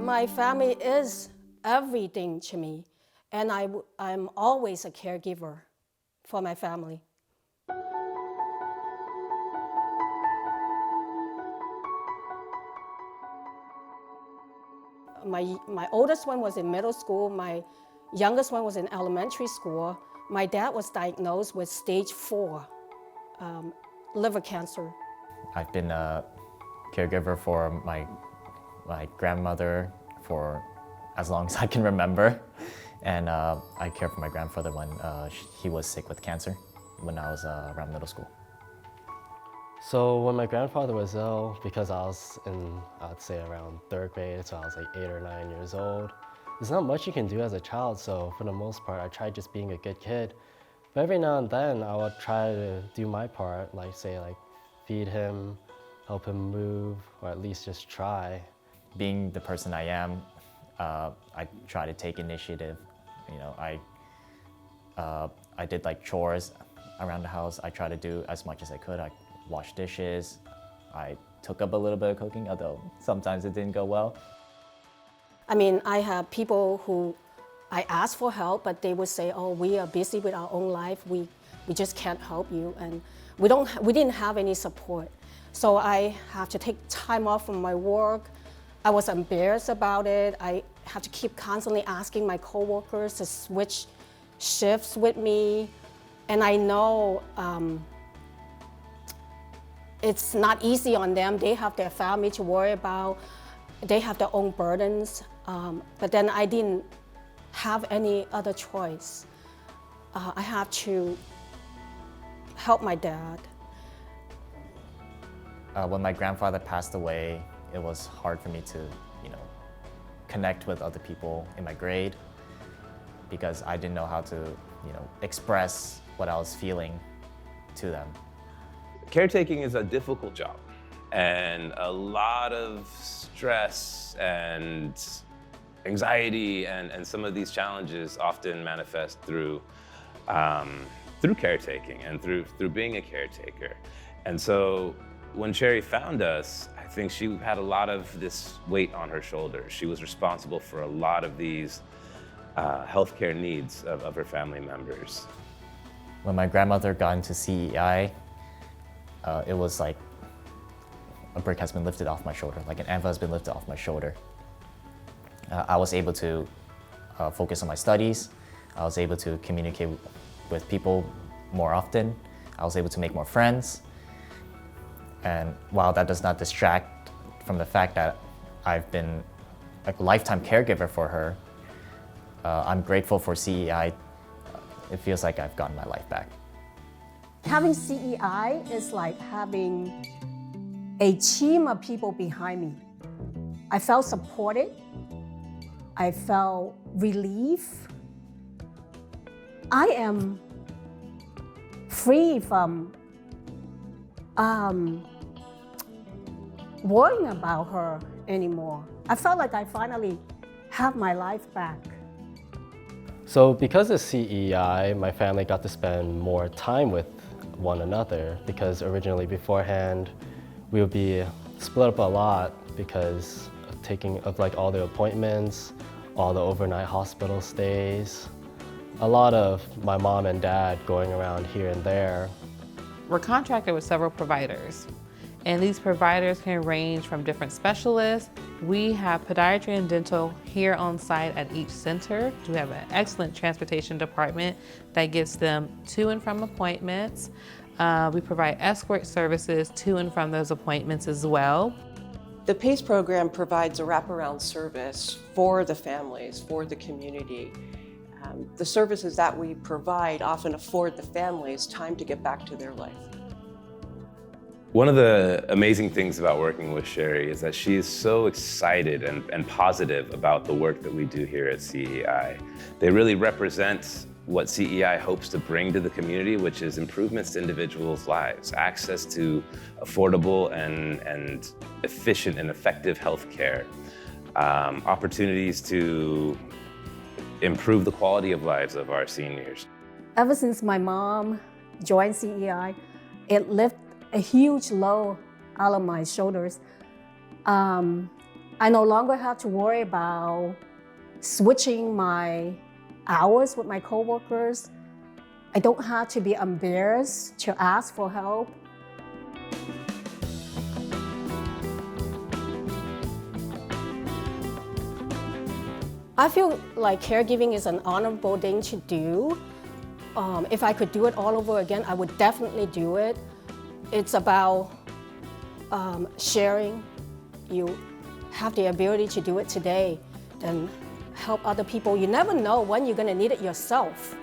My family is everything to me, and I'm always a caregiver for my family. My oldest one was in middle school, my youngest one was in elementary school. My dad was diagnosed with stage 4 liver cancer. I've been a caregiver for my grandmother for as long as I can remember. And I cared for my grandfather when he was sick with cancer when I was around middle school. So when my grandfather was ill, because I was in, I'd say around 3rd grade, so I was like 8 or 9 years old, there's not much you can do as a child, so for the most part, I tried just being a good kid. But every now and then, I would try to do my part, like say like feed him, help him move, or at least just try. Being the person I am, I try to take initiative. You know, I did like chores around the house. I tried to do as much as I could. I washed dishes. I took up a little bit of cooking, although sometimes it didn't go well. I mean, I have people who I ask for help, but they would say, "Oh, we are busy with our own life. We just can't help you," and we didn't have any support. So I have to take time off from my work. I was embarrassed about it. I have to keep constantly asking my coworkers to switch shifts with me, and I know it's not easy on them. They have their family to worry about. They have their own burdens. But then I didn't have any other choice. I have to help my dad. When my grandfather passed away, it was hard for me to, connect with other people in my grade because I didn't know how to, express what I was feeling to them. Caretaking is a difficult job, and a lot of stress and anxiety and some of these challenges often manifest through caretaking and through being a caretaker. And so when Cherry found us, I think she had a lot of this weight on her shoulders. She was responsible for a lot of these healthcare needs of her family members. When my grandmother got into CEI, it was like a brick has been lifted off my shoulder, like an anvil has been lifted off my shoulder. I was able to focus on my studies. I was able to communicate with people more often. I was able to make more friends. And while that does not distract from the fact that I've been a lifetime caregiver for her, I'm grateful for CEI. It feels like I've gotten my life back. Having CEI is like having a team of people behind me. I felt supported. I felt relief. I am free from worrying about her anymore. I felt like I finally have my life back. So because of CEI, my family got to spend more time with one another because originally beforehand, we would be split up a lot because of like all the appointments, all the overnight hospital stays, a lot of my mom and dad going around here and there. We're contracted with several providers, and these providers can range from different specialists. We have podiatry and dental here on site at each center. We have an excellent transportation department that gets them to and from appointments. We provide escort services to and from those appointments as well. The PACE program provides a wraparound service for the families, for the community. The services that we provide often afford the families time to get back to their life. One of the amazing things about working with Sherry is that she is so excited and positive about the work that we do here at CEI. They really represent what CEI hopes to bring to the community, which is improvements to individuals' lives, access to affordable and efficient and effective health care, opportunities to improve the quality of lives of our seniors. Ever since my mom joined CEI, it lifted a huge load out of my shoulders. I no longer have to worry about switching my hours with my coworkers. I don't have to be embarrassed to ask for help. I feel like caregiving is an honorable thing to do. If I could do it all over again, I would definitely do it. It's about sharing. You have the ability to do it today, then help other people. You never know when you're going to need it yourself.